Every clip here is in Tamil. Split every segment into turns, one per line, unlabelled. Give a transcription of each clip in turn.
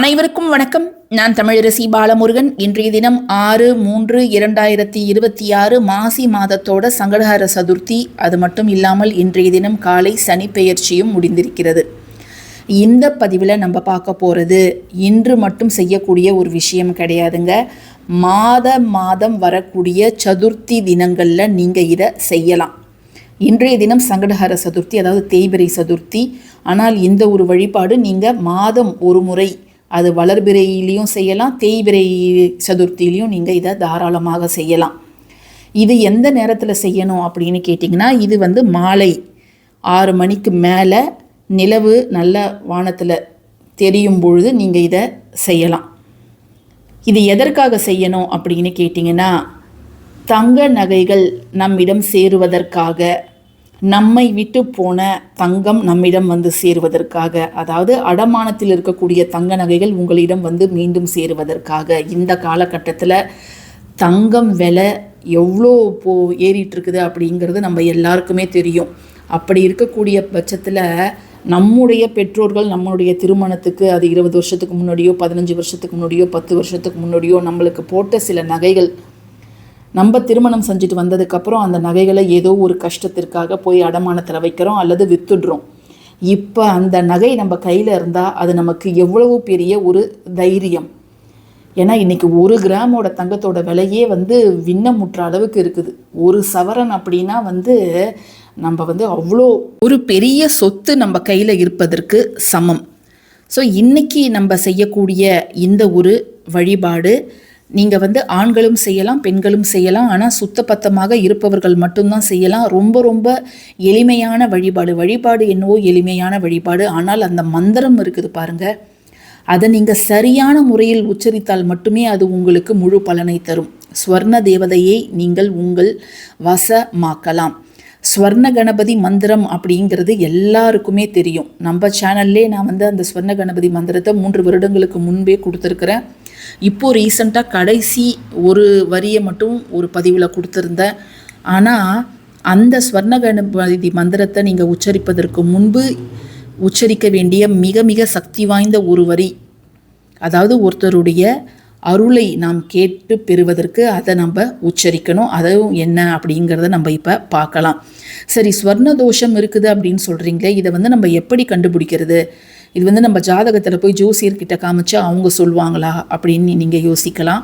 அனைவருக்கும் வணக்கம். நான் தமிழரசி பாலமுருகன். இன்றைய தினம் 6/3/2026 மாசி மாதத்தோட சங்கடஹர சதுர்த்தி. அது மட்டும் இல்லாமல் இன்றைய தினம் காலை சனி பெயர்ச்சியும் முடிந்திருக்கிறது. இந்த பதிவில் நம்ம பார்க்க போகிறது இன்று மட்டும் செய்யக்கூடிய ஒரு விஷயம் கிடையாதுங்க. மாதம் வரக்கூடிய சதுர்த்தி தினங்களில் நீங்கள் இதை செய்யலாம். இன்றைய தினம் சங்கடஹர சதுர்த்தி, அதாவது தேய்பிறை சதுர்த்தி. ஆனால் இந்த ஒரு வழிபாடு நீங்கள் மாதம் ஒரு முறை, அது வளர்பிறையிலையும் செய்யலாம், தேய்பிறை சதுர்த்திலையும் நீங்கள் இதை தாராளமாக செய்யலாம். இது எந்த நேரத்தில் செய்யணும் அப்படின்னு கேட்டிங்கன்னா, இது மாலை 6 மணிக்கு மேலே நிலவு நல்ல வானத்தில் தெரியும் பொழுது நீங்கள் இதை செய்யலாம். இது எதற்காக செய்யணும் அப்படின்னு கேட்டிங்கன்னா, தங்க நகைகள் நம்மிடம் சேருவதற்காக, நம்மை விட்டு போன தங்கம் நம்மிடம் சேருவதற்காக, அதாவது அடமானத்தில் இருக்கக்கூடிய தங்க நகைகள் உங்களிடம் மீண்டும் சேருவதற்காக. இந்த காலகட்டத்தில் தங்கம் விலை எவ்வளோ ஏறிட்டு இருக்குது அப்படிங்கிறது நம்ம எல்லாருக்குமே தெரியும். அப்படி இருக்கக்கூடிய பட்சத்தில் நம்முடைய பெற்றோர்கள் நம்மளுடைய திருமணத்துக்கு, அது 20 வருஷத்துக்கு முன்னாடியோ 15 வருஷத்துக்கு முன்னாடியோ 10 வருஷத்துக்கு முன்னாடியோ நம்மளுக்கு போட்ட சில நகைகள், நம்ம திருமணம் செஞ்சுட்டு வந்ததுக்கப்புறம் அந்த நகைகளை ஏதோ ஒரு கஷ்டத்திற்காக போய் அடமானத்தில் வைக்கிறோம் அல்லது வித்துடுறோம். இப்போ அந்த நகை நம்ம கையில் இருந்தால் அது நமக்கு எவ்வளவு பெரிய ஒரு தைரியம். ஏன்னா இன்றைக்கி 1 கிராமோட தங்கத்தோட விலையே விண்ணமுற்ற அளவுக்கு இருக்குது. ஒரு சவரன் அப்படின்னா நம்ம அவ்வளோ ஒரு பெரிய சொத்து நம்ம கையில் இருப்பதற்கு சமம். ஸோ இன்றைக்கி நம்ம செய்யக்கூடிய இந்த ஒரு வழிபாடு நீங்கள் ஆண்களும் செய்யலாம், பெண்களும் செய்யலாம். ஆனால் சுத்தபத்தமாக இருப்பவர்கள் மட்டும்தான் செய்யலாம். ரொம்ப எளிமையான வழிபாடு என்னவோ எளிமையான வழிபாடு. ஆனால் அந்த மந்திரம் இருக்குது பாருங்கள், அதை நீங்கள் சரியான முறையில் உச்சரித்தால் மட்டுமே அது உங்களுக்கு முழு பலனை தரும். ஸ்வர்ண தேவதையை நீங்கள் உங்கள் வசமாக்கலாம். ஸ்வர்ண கணபதி மந்திரம் அப்படிங்கிறது எல்லாருக்குமே தெரியும். நம்ம சேனல்லே நான் அந்த ஸ்வர்ண கணபதி மந்திரத்தை 3 வருடங்களுக்கு முன்பே கொடுத்துருக்குறேன். இப்போது ரீசண்டாக கடைசி ஒரு வரியை மட்டும் ஒரு பதிவில் கொடுத்துருந்தேன். ஆனால் அந்த ஸ்வர்ண கணபதி மந்திரத்தை நீங்கள் உச்சரிப்பதற்கு முன்பு உச்சரிக்க வேண்டிய மிக மிக சக்தி வாய்ந்த ஒரு வரி, அதாவது ஒருத்தருடைய அருளை நாம் கேட்டு பெறுவதற்கு அதை நம்ம உச்சரிக்கணும். அதுவும் என்ன அப்படிங்கிறத நம்ம இப்போ பார்க்கலாம். சரி, ஸ்வர்ண தோஷம் இருக்குது அப்படின்னு சொல்கிறீங்களே, இதை நம்ம எப்படி கண்டுபிடிக்கிறது? இது நம்ம ஜாதகத்தில் போய் ஜோசியர்கிட்ட காமிச்சா அவங்க சொல்லுவாங்களா அப்படின்னு நீங்கள் யோசிக்கலாம்.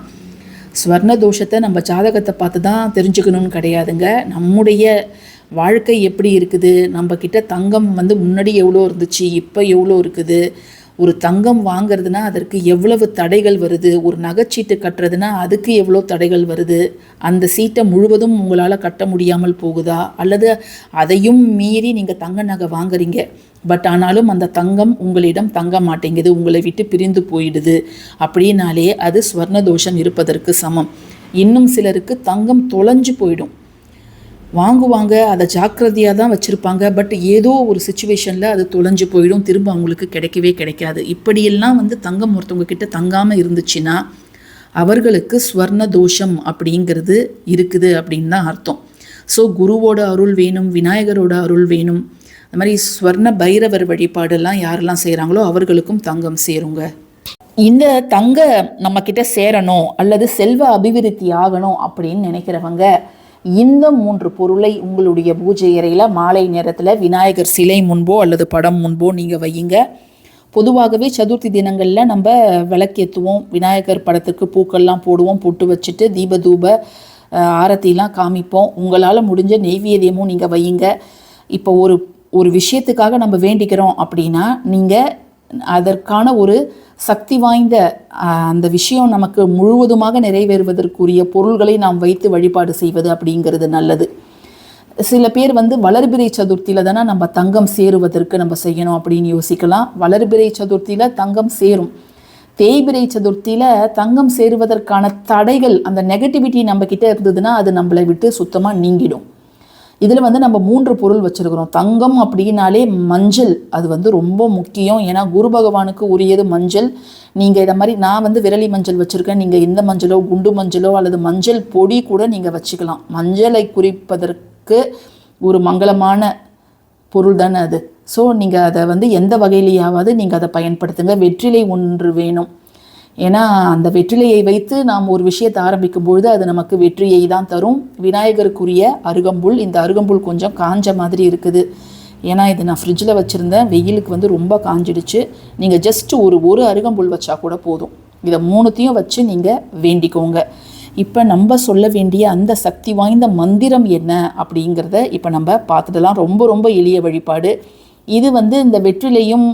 ஸ்வர்ண தோஷத்தை நம்ம ஜாதகத்தை பார்த்து தான் தெரிஞ்சுக்கணும்னு கிடையாதுங்க. நம்முடைய வாழ்க்கை எப்படி இருக்குது, நம்ம கிட்ட தங்கம் முன்னாடி எவ்வளோ இருந்துச்சு, இப்போ எவ்வளோ இருக்குது, ஒரு தங்கம் வாங்கிறதுனா அதற்கு எவ்வளவு தடைகள் வருது, ஒரு நகைச்சீட்டு கட்டுறதுனா அதுக்கு எவ்வளோ தடைகள் வருது, அந்த சீட்டை முழுவதும் உங்களால் கட்ட முடியாமல் போகுதா, அல்லது அதையும் மீறி நீங்கள் தங்க நகை வாங்குறீங்க, பட் ஆனாலும் அந்த தங்கம் உங்களிடம் தங்க மாட்டேங்குது, உங்களை விட்டு பிரிந்து போயிடுது அப்படின்னாலே அது ஸ்வர்ண தோஷம் இருப்பதற்கு சமம். இன்னும் சிலருக்கு தங்கம் தொலைஞ்சு போயிடும். வாங்குவாங்க, அதை ஜாக்கிரதையாக தான் வச்சுருப்பாங்க, பட் ஏதோ ஒரு சுச்சுவேஷனில் அது தொலைஞ்சு போயிடும், திரும்ப அவங்களுக்கு கிடைக்கவே கிடைக்காது. இப்படியெல்லாம் தங்கம் ஒருத்தவங்க கிட்ட தங்காமல் இருந்துச்சுன்னா அவர்களுக்கு ஸ்வர்ண தோஷம் அப்படிங்கிறது இருக்குது அப்படின்னு தான் அர்த்தம். ஸோ குருவோட அருள் வேணும், விநாயகரோட அருள் வேணும். அது மாதிரி ஸ்வர்ண பைரவர் வழிபாடெல்லாம் யாரெல்லாம் செய்கிறாங்களோ அவர்களுக்கும் தங்கம் சேருங்க. இந்த தங்க நம்மக்கிட்ட சேரணும் அல்லது செல்வ அபிவிருத்தி ஆகணும் அப்படின்னு நினைக்கிறவங்க இந்த 3 பொருளை உங்களுடைய பூஜை அறையில் மாலை நேரத்தில் விநாயகர் சிலை முன்போ அல்லது படம் முன்போ நீங்கள் வையுங்க. பொதுவாகவே சதுர்த்தி தினங்களில் நம்ம விளக்கேற்றுவோம், விநாயகர் படத்துக்கு பூக்கள்லாம் போடுவோம், பொட்டு வச்சுட்டு தீபதூப ஆரத்திலாம் காமிப்போம். உங்களால் முடிஞ்ச நெய்வேத்தியமும் நீங்கள் வையுங்க. இப்போ ஒரு விஷயத்துக்காக நம்ம வேண்டிக்கிறோம் அப்படின்னா நீங்கள் அதற்கான ஒரு சக்தி வாய்ந்த அந்த விஷயம் நமக்கு முழுவதுமாக நிறைவேறுவதற்குரிய பொருள்களை நாம் வைத்து வழிபாடு செய்வது அப்படிங்கிறது நல்லது. சில பேர் வளர்பிறை சதுர்த்தியில் தானே நம்ம தங்கம் சேருவதற்கு நம்ம செய்யணும் அப்படின்னு யோசிக்கலாம். வளர்பிறை சதுர்த்தியில் தங்கம் சேரும். தேய்பிறை சதுர்த்தியில் தங்கம் சேருவதற்கான தடைகள், அந்த நெகட்டிவிட்டி நம்ம கிட்ட இருந்ததுன்னா அது நம்மளை விட்டு சுத்தமாக நீங்கிடும். இதில் நம்ம 3 பொருள் வச்சுருக்கிறோம். தங்கம் அப்படின்னாலே மஞ்சள், அது ரொம்ப முக்கியம். ஏன்னா குரு பகவானுக்கு உரியது மஞ்சள். நீங்கள் இதை மாதிரி நான் விரலி மஞ்சள் வச்சுருக்கேன், நீங்கள் இந்த மஞ்சளோ குண்டு மஞ்சளோ அல்லது மஞ்சள் பொடி கூட நீங்கள் வச்சுக்கலாம். மஞ்சளை குறிப்பதற்கு ஒரு மங்களமான பொருள் தானே அது. ஸோ நீங்கள் அதை வந்து எந்த வகையிலேயாவது நீங்கள் அதை பயன்படுத்துங்க. வெற்றிலை ஒன்று வேணும். ஏன்னா அந்த வெற்றிலையை வைத்து நாம் ஒரு விஷயத்தை ஆரம்பிக்கும் பொழுது அது நமக்கு வெற்றியை தான் தரும். விநாயகருக்குரிய அருகம்புல். இந்த அருகம்புல் கொஞ்சம் காஞ்ச மாதிரி இருக்குது. ஏன்னா இது நான் ஃப்ரிட்ஜில் வச்சுருந்தேன். வெயிலுக்கு வந்து ரொம்ப காஞ்சிடுச்சு. நீங்கள் ஜஸ்ட்டு ஒரு அருகம்புல் வச்சா கூட போதும். இதை 3த்தையும் வச்சு நீங்கள் வேண்டிக்கோங்க. இப்போ நம்ம சொல்ல வேண்டிய அந்த சக்தி வாய்ந்த மந்திரம் என்ன அப்படிங்கிறத இப்போ நம்ம பார்த்துடலாம். ரொம்ப ரொம்ப எளிய வழிபாடு இது. வந்து இந்த வெற்றிலையும்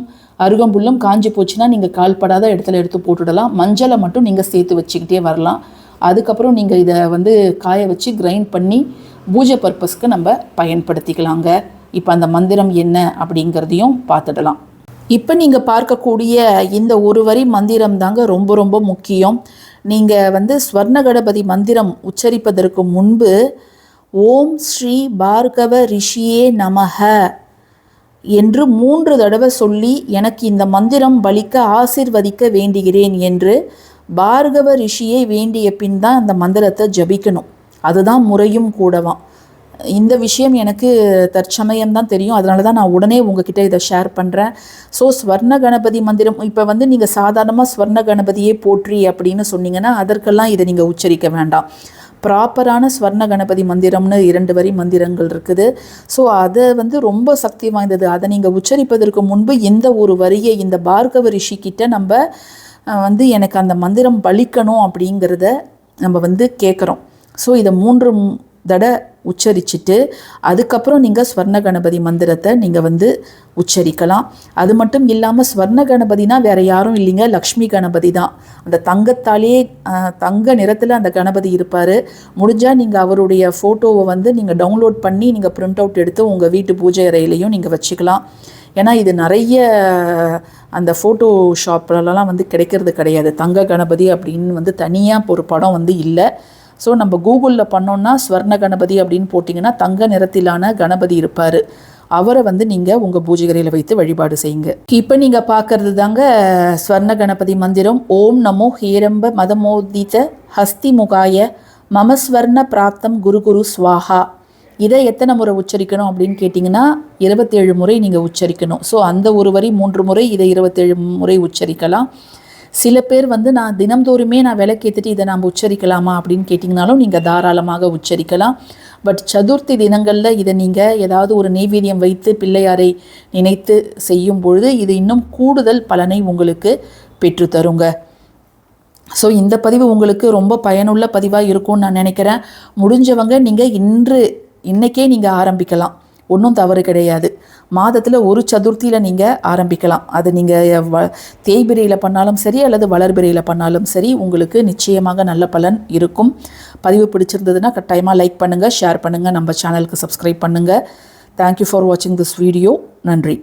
அருகம்புல்லும் காஞ்சி போச்சுன்னா நீங்கள் கால்படாத இடத்துல எடுத்து போட்டுடலாம். மஞ்சளை மட்டும் நீங்கள் சேர்த்து வச்சுக்கிட்டே வரலாம். அதுக்கப்புறம் நீங்கள் இதை வந்து காய வச்சு கிரைண்ட் பண்ணி பூஜை பர்பஸ்க்கு நம்ம பயன்படுத்திக்கலாங்க. இப்போ அந்த மந்திரம் என்ன அப்படிங்கிறதையும் பார்த்துடலாம். இப்போ நீங்கள் பார்க்கக்கூடிய இந்த ஒரு வரி மந்திரம் தாங்க ரொம்ப ரொம்ப முக்கியம். நீங்கள் வந்து ஸ்வர்ண கணபதி மந்திரம் உச்சரிப்பதற்கு முன்பு ஓம் ஸ்ரீ பார்கவ ரிஷியே நமஹ என்று 3 தடவை சொல்லி எனக்கு இந்த மந்திரம் பலிக்க ஆசிர்வதிக்க வேண்டுகிறேன் என்று பார்கவ ரிஷியை வேண்டிய பின் தான் அந்த மந்திரத்தை ஜபிக்கணும். அதுதான் முறையும் கூடவாம். இந்த விஷயம் எனக்கு தற்சமயம்தான் தெரியும். அதனால தான் நான் உடனே உங்ககிட்ட இதை ஷேர் பண்ணுறேன். ஸோ ஸ்வர்ண கணபதி மந்திரம் இப்போ வந்து நீங்கள் சாதாரணமாக ஸ்வர்ண கணபதியே போற்றி அப்படின்னு சொன்னீங்கன்னா அதற்கெல்லாம் இதை நீங்கள் உச்சரிக்க வேண்டாம். ப்ராப்பரான ஸ்வர்ண கணபதி மந்திரம்னு 2 வரி மந்திரங்கள் இருக்குது. ஸோ அதை வந்து ரொம்ப சக்தி வாய்ந்தது. அதை நீங்கள் உச்சரிப்பதற்கு முன்பு இந்த ஒரு வரியை இந்த பார்கவ ரிஷிக்கிட்ட நம்ம வந்து எனக்கு அந்த மந்திரம் பலிக்கணும் அப்படிங்கிறத நம்ம வந்து கேட்குறோம். ஸோ இதை 3 தடவை உச்சரிச்சுட்டு அதுக்கப்புறம் நீங்கள் ஸ்வர்ண கணபதி மந்திரத்தை நீங்கள் வந்து உச்சரிக்கலாம். அது மட்டும் இல்லாமல் ஸ்வர்ண கணபதினா வேறு யாரும் இல்லைங்க, லக்ஷ்மி கணபதி தான். அந்த தங்கத்தாலே தங்க நிறத்தில் அந்த கணபதி இருப்பார். முடிஞ்சால் நீங்கள் அவருடைய ஃபோட்டோவை வந்து நீங்கள் டவுன்லோட் பண்ணி நீங்கள் பிரிண்ட் அவுட் எடுத்து உங்கள் வீட்டு பூஜை அறையிலையும் நீங்கள் வச்சுக்கலாம். ஏன்னா இது நிறைய அந்த ஃபோட்டோ ஷாப்லலாம் வந்து கிடைக்கிறது கிடையாது. தங்க கணபதி அப்படின்னு வந்து தனியாக ஒரு படம் வந்து இல்லை. ஸோ நம்ம கூகுளில் பண்ணோன்னா ஸ்வர்ண கணபதி அப்படின்னு போட்டிங்கன்னா தங்க நிறத்திலான கணபதி இருப்பார். அவரை வந்து நீங்கள் உங்கள் பூஜை அறையில் வைத்து வழிபாடு செய்யுங்க. இப்போ நீங்கள் பார்க்குறது தாங்க ஸ்வர்ண கணபதி மந்திரம். ஓம் நமோ ஹேரம்ப மதமோதித ஹஸ்தி முகாய மமஸ்வர்ண பிராப்தம் குரு ஸ்வாஹா. இதை எத்தனை முறை உச்சரிக்கணும் அப்படின்னு கேட்டிங்கன்னா 27 முறை நீங்கள் உச்சரிக்கணும். ஸோ அந்த ஒரு வரி 3 முறை, இதை 27 முறை உச்சரிக்கலாம். சில பேர் வந்து நான் தினம்தோறுமே நான் விளக்கேற்றிட்டு இதை நாம் உச்சரிக்கலாமா அப்படின்னு கேட்டிங்கனாலும் நீங்கள் தாராளமாக உச்சரிக்கலாம். பட் சதுர்த்தி தினங்களில் இதை நீங்கள் ஏதாவது ஒரு நெய்வேத்தியம் வைத்து பிள்ளையாரை நினைத்து செய்யும் பொழுது இது இன்னும் கூடுதல் பலனை உங்களுக்கு பெற்றுத்தருங்க. ஸோ இந்த பதிவு உங்களுக்கு ரொம்ப பயனுள்ள பதிவாக இருக்கும்னு நான் நினைக்கிறேன். முடிஞ்சவங்க நீங்கள் இன்றைக்கே நீங்கள் ஆரம்பிக்கலாம். ஒன்றும் தவறு கிடையாது. மாதத்தில் ஒரு சதுர்த்தியில் நீங்கள் ஆரம்பிக்கலாம். அது நீங்கள் தேய்பிரையில் பண்ணாலும் சரி அல்லது வளர்பிரையில் பண்ணாலும் சரி உங்களுக்கு நிச்சயமாக நல்ல பலன் இருக்கும். பதிவு பிடிச்சிருந்ததுன்னா கட்டாயமாக லைக் பண்ணுங்கள், ஷேர் பண்ணுங்கள், நம்ம சேனலுக்கு சப்ஸ்கிரைப் பண்ணுங்கள். தேங்க்யூ ஃபார் வாட்சிங் திஸ் வீடியோ. நன்றி.